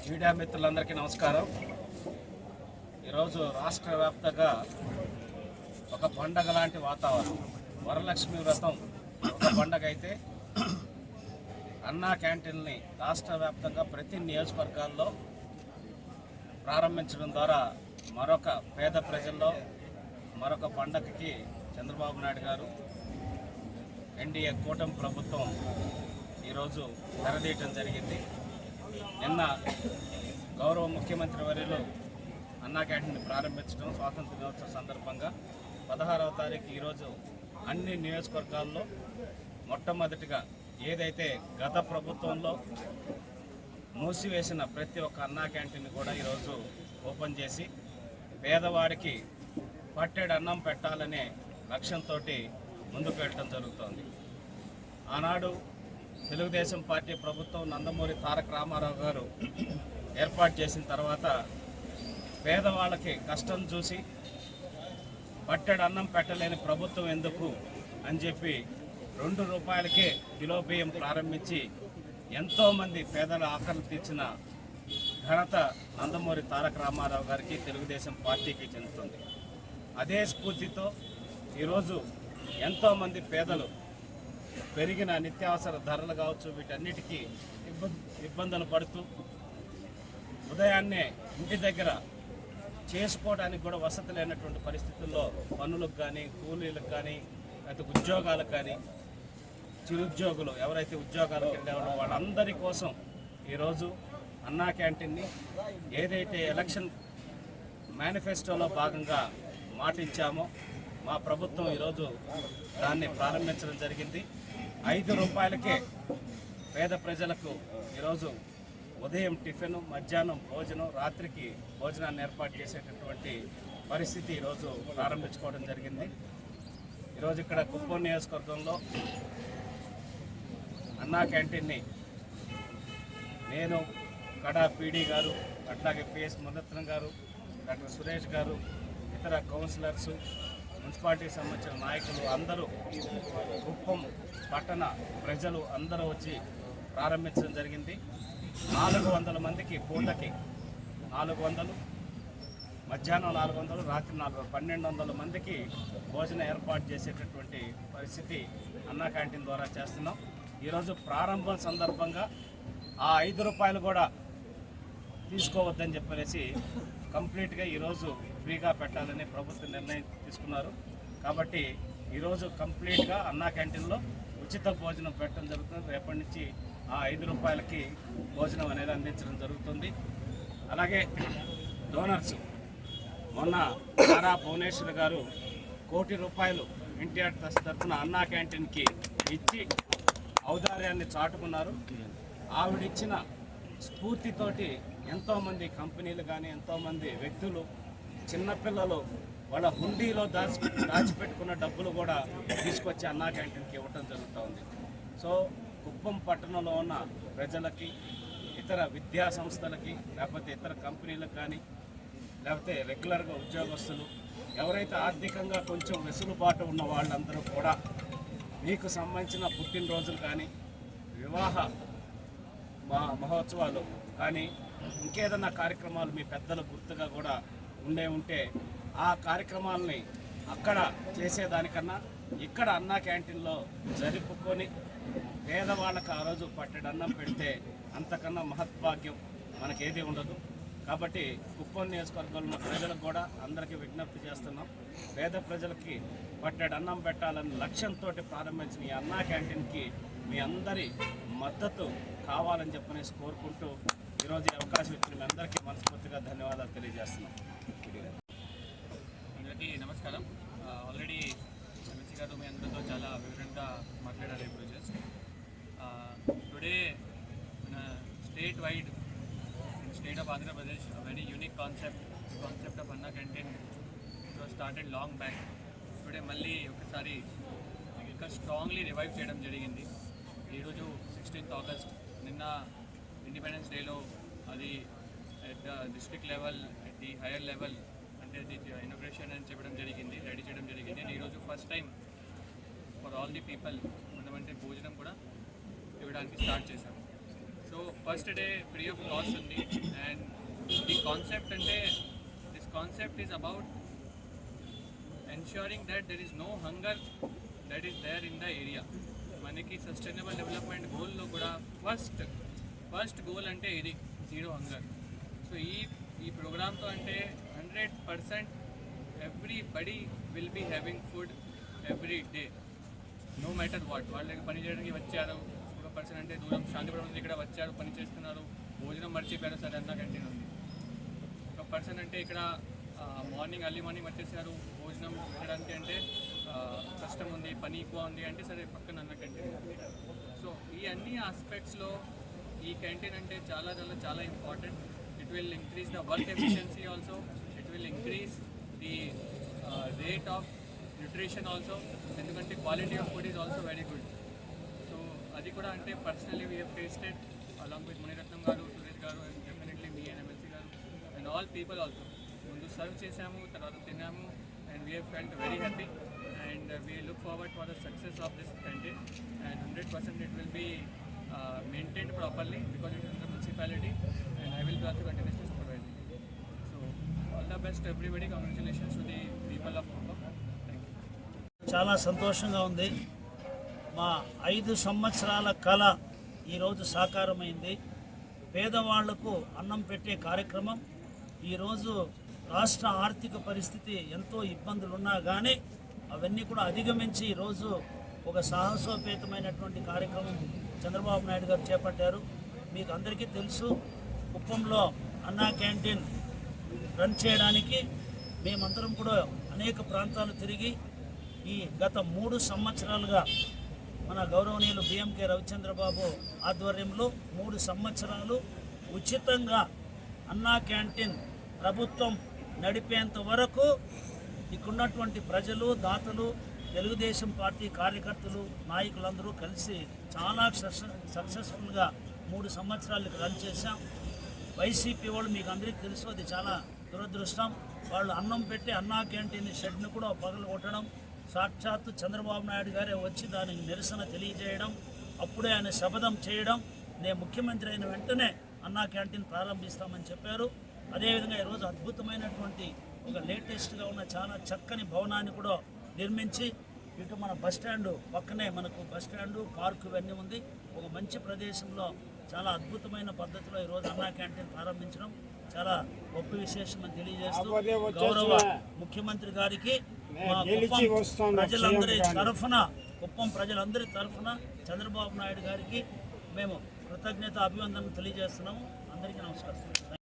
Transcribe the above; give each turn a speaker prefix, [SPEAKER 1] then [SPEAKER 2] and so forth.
[SPEAKER 1] Media మిత్రులందరికీ నమస్కారం. ఈరోజు రాష్ట్ర వ్యాప్తంగా ఒక పండగ లాంటి వాతావరణం. వరలక్ష్మి వ్రతం ఒక పండగ అయితే అన్నా క్యాంటీన్ని రాష్ట్ర వ్యాప్తంగా ప్రతి నియోజకవర్గాల్లో ప్రారంభించడం ద్వారా మరొక పేద ప్రజల్లో మరొక పండగకి చంద్రబాబు నాయుడు గారు ఎన్డీఏ కూటమి ప్రభుత్వం ఈరోజు తెరదీయటం జరిగింది. నిన్న గౌరవ ముఖ్యమంత్రి వర్యులు అన్నా క్యాంటీన్ని ప్రారంభించడం స్వాతంత్ర దినోత్సవం సందర్భంగా 16వ తారీఖు ఈరోజు అన్ని నియోజకవర్గాల్లో మొట్టమొదటిగా ఏదైతే గత ప్రభుత్వంలో మూసివేసిన ప్రతి ఒక్క అన్నా క్యాంటీన్ కూడా ఈరోజు ఓపెన్ చేసి పేదవాడికి పట్టెడు అన్నం పెట్టాలనే లక్ష్యంతో ముందుకు వెళ్ళడం జరుగుతోంది. ఆనాడు తెలుగుదేశం పార్టీ ప్రభుత్వం నందమూరి తారక రామారావు గారు ఏర్పాటు చేసిన తర్వాత పేదవాళ్ళకి కష్టం చూసి పట్టెడు అన్నం పెట్టలేని ప్రభుత్వం ఎందుకు అని చెప్పి ₹2కే కిలో బియ్యం ప్రారంభించి ఎంతోమంది పేదల ఆకలి తీర్చిన ఘనత నందమూరి తారక రామారావు గారికి తెలుగుదేశం పార్టీకి చెందుతుంది. అదే స్ఫూర్తితో ఈరోజు ఎంతోమంది పేదలు పెరిగిన నిత్యావసర ధరలు కావచ్చు వీటన్నిటికీ ఇబ్బందులు పడుతూ ఉదయాన్నే ఇంటి దగ్గర చేసుకోవడానికి కూడా వసతి లేనటువంటి పరిస్థితుల్లో పనులకు కానీ కూలీలకు కానీ లేకపోతే ఉద్యోగాలకు కానీ చిరుద్యోగులు ఎవరైతే ఉద్యోగాలకు వెళ్ళేవాళ్ళో వాళ్ళందరి కోసం ఈరోజు అన్నా క్యాంటీన్ని ఏదైతే ఎలక్షన్ మేనిఫెస్టోలో భాగంగా మాటించామో మా ప్రభుత్వం ఈరోజు దాన్ని ప్రారంభించడం జరిగింది. ₹5కే పేద ప్రజలకు ఈరోజు ఉదయం టిఫిన్, మధ్యాహ్నం భోజనం, రాత్రికి భోజనాన్ని ఏర్పాటు చేసేటటువంటి పరిస్థితి ఈరోజు ప్రారంభించుకోవడం జరిగింది. ఈరోజు ఇక్కడ కుప్పం నియోజకవర్గంలో అన్నా క్యాంటీన్ని నేను, కడా పీడీ గారు, అట్లాగే పిఎస్ మురళీధరన్ గారు, డాక్టర్ సురేష్ గారు, ఇతర కౌన్సిలర్సు, మున్సిపాలిటీకి సంబంధించిన నాయకులు అందరూ, కుప్పం పట్టణ ప్రజలు అందరూ వచ్చి ప్రారంభించడం జరిగింది. 400 మందికి పూటకి 400, మధ్యాహ్నం 400, రాత్రి 400, 1200 మందికి భోజనం ఏర్పాటు చేసేటటువంటి పరిస్థితి అన్నా క్యాంటీన్ ద్వారా చేస్తున్నాం. ఈరోజు ప్రారంభం సందర్భంగా ఆ ₹5 కూడా తీసుకోవద్దని చెప్పనేసి కంప్లీట్గా ఈరోజు ఫ్రీగా పెట్టాలని ప్రభుత్వం నిర్ణయం తీసుకున్నారు. కాబట్టి ఈరోజు కంప్లీట్గా అన్నా క్యాంటీన్లో ఉచిత భోజనం పెట్టడం జరుగుతుంది. రేపటి నుంచి ఆ ₹5కి భోజనం అనేది అందించడం జరుగుతుంది. అలాగే డోనర్స్ మొన్న నారా భువనేశ్వర్ గారు ₹1 కోటి ఎన్టీఆర్ ట్రస్ట్ తరఫున అన్నా క్యాంటీన్కి ఇచ్చి ఔదార్యాన్ని చాటుకున్నారు. ఆవిడిచ్చిన స్ఫూర్తితోటి ఎంతోమంది కంపెనీలు కానీ ఎంతోమంది వ్యక్తులు, చిన్నపిల్లలు వాళ్ళ హుండీలో దాచిపెట్టుకున్న డబ్బులు కూడా తీసుకొచ్చి అన్నా క్యాంటీన్కి ఇవ్వటం జరుగుతూ ఉంది. సో కుప్పం పట్టణంలో ఉన్న ప్రజలకి, ఇతర విద్యా సంస్థలకి, లేకపోతే ఇతర కంపెనీలకు కానీ, లేకపోతే రెగ్యులర్గా ఉద్యోగస్తులు ఎవరైతే ఆర్థికంగా కొంచెం వెసులుబాటు ఉన్న వాళ్ళందరూ కూడా మీకు సంబంధించిన పుట్టినరోజులు కానీ, వివాహ మహోత్సవాలు కానీ, ఇంకేదన్నా కార్యక్రమాలు మీ పెద్దల గుర్తుగా కూడా ఉంటే ఆ కార్యక్రమాలని అక్కడ చేసేదానికన్నా ఇక్కడ అన్నా క్యాంటీన్లో జరుపుకొని పేదవాళ్ళకు ఆ రోజు పట్టెడు అన్నం పెడితే అంతకన్నా మహద్భాగ్యం మనకేది ఉండదు. కాబట్టి కుప్పం నియోజకవర్గంలో ప్రజలకు కూడా అందరికీ విజ్ఞప్తి చేస్తున్నాం. పేద ప్రజలకి పట్టెడు అన్నం పెట్టాలన్న లక్ష్యంతో ప్రారంభించిన ఈ అన్నా క్యాంటీన్కి మీ అందరి మద్దతు కావాలని చెప్పనేసి కోరుకుంటూ ఈరోజు ఈ అవకాశం ఇచ్చిన మీ అందరికీ మనస్ఫూర్తిగా ధన్యవాదాలు తెలియజేస్తున్నాం.
[SPEAKER 2] అందరికీ నమస్కారం. ఆల్రెడీ ఎమ్మెల్సీ గారు మీ అందరితో చాలా వివరంగా మాట్లాడారు ఇప్పుడు. జస్ట్ టుడే మన state wide in state of Andhra Pradesh very unique concept of Anna canteen started long back. Today మళ్ళీ ఒకసారి ఇంకా స్ట్రాంగ్లీ రివైవ్ చేయడం జరిగింది. ఈరోజు 16th ఆగస్ట్, నిన్న ఇండిపెండెన్స్ డేలో అది at the district level, at the higher level అంటే అది ఇనాగ్రేషన్ అని చెప్పడం జరిగింది, రెడీ చేయడం జరిగింది. అండ్ ఈరోజు first time for all the people మనమంటే భోజనం కూడా ఇవ్వడానికి స్టార్ట్ చేశాం. So first day free of cost ఉంది కాన్సెప్ట్ అంటే this concept is about ensuring that there is no hunger that is there in the area. మనకి sustainable development గోల్లో కూడా first goal అంటే ఇది జీరో హంగర్. సో ఈ ప్రోగ్రామ్తో అంటే 100% everybody will be having food every day, no matter what. వాళ్ళకి పని చేయడానికి వచ్చారు, ఒక పర్సన్ అంటే దూరం శాంతిపురం నుంచి ఇక్కడ వచ్చారు, పని చేస్తున్నారు, భోజనం మర్చిపోయారు, సరే అన్న క్యాంటీన్ ఉంది. ఒక పర్సన్ అంటే ఇక్కడ మార్నింగ్ ఎర్లీ మార్నింగ్ వచ్చేసారు, భోజనం పెట్టడానికి అంటే కష్టం ఉంది, పని ఎక్కువ ఉంది అంటే సరే పక్కన అన్న క్యాంటీన్. సో ఈ అన్ని ఆస్పెక్ట్స్లో ఈ క్యాంటీన్ అంటే చాలా చాలా చాలా important. It will increase the work efficiency also, it will increase the rate of nutrition also, ఎందుకంటే quality of food is also very good. So అది కూడా అంటే personally we have tasted along with Munirathnam గారు, సురేష్ గారు, and definitely me and MLC గారు and all people also. ముందు serve చేసాము, తర్వాత తిన్నాము, and we have felt very happy and we look forward for the success of this canteen and 100% it will be maintained properly because it is in the municipality and I will be also continuously supervising. So all the best everybody, congratulations to the people of Kuppam. Thank you.
[SPEAKER 3] చాలా సంతోషంగా ఉంది. మా 5 సంవత్సరాల కళ ఈరోజు సాకారమైంది. పేదవాళ్లకు అన్నం పెట్టే కార్యక్రమం. ఈరోజు రాష్ట్ర ఆర్థిక పరిస్థితి ఎంతో ఇబ్బందులు ఉన్నా కానీ అవన్నీ కూడా అధిగమించి ఈరోజు ఒక సాహసోపేతమైనటువంటి కార్యక్రమం చంద్రబాబు నాయుడు గారు చేపట్టారు. మీకు అందరికీ తెలుసు, కుప్పంలో అన్నా క్యాంటీన్ రన్ చేయడానికి మేమందరం కూడా అనేక ప్రాంతాలు తిరిగి ఈ గత 3 సంవత్సరాలుగా మన గౌరవనీయులు బిఎంకే రవిచంద్రబాబు ఆధ్వర్యంలో 3 సంవత్సరాలు ఉచితంగా అన్నా క్యాంటీన్ ప్రభుత్వం నడిపేంత వరకు ఇక్కడున్నటువంటి ప్రజలు, దాతలు, తెలుగుదేశం పార్టీ కార్యకర్తలు, నాయకులందరూ కలిసి చాలా సక్సెస్ఫుల్గా 3 సంవత్సరాలకు రన్ చేశాం. వైసీపీ వాళ్ళు మీకు అందరికీ తెలుసు, అది చాలా దురదృష్టం. వాళ్ళు అన్నం పెట్టి అన్నా క్యాంటీన్ షెడ్ను కూడా పగలు కొట్టడం, సాక్షాత్తు చంద్రబాబు నాయుడు గారే వచ్చి దానికి నిరసన తెలియజేయడం, అప్పుడే ఆయన శపథం చేయడం, నేను ముఖ్యమంత్రి అయిన వెంటనే అన్నా క్యాంటీన్ ప్రారంభిస్తామని చెప్పారు. అదేవిధంగా ఈరోజు అద్భుతమైనటువంటి ఒక లేటెస్ట్గా ఉన్న చాలా చక్కని భవనాన్ని కూడా నిర్మించి ఇటు మన బస్టాండు పక్కనే మనకు బస్టాండు, పార్కు ఇవన్నీ ఉంది. ఒక మంచి ప్రదేశంలో చాలా అద్భుతమైన పద్ధతిలో ఈరోజు అన్నా క్యాంటీన్ ప్రారంభించడం చాలా గొప్ప విశేషం అని తెలియజేస్తూ గౌరవ ముఖ్యమంత్రి గారికి మా కుప్పం ప్రజలందరి తరఫున చంద్రబాబు నాయుడు గారికి మేము కృతజ్ఞత అభివందనలు తెలియజేస్తున్నాము. అందరికీ నమస్కారం.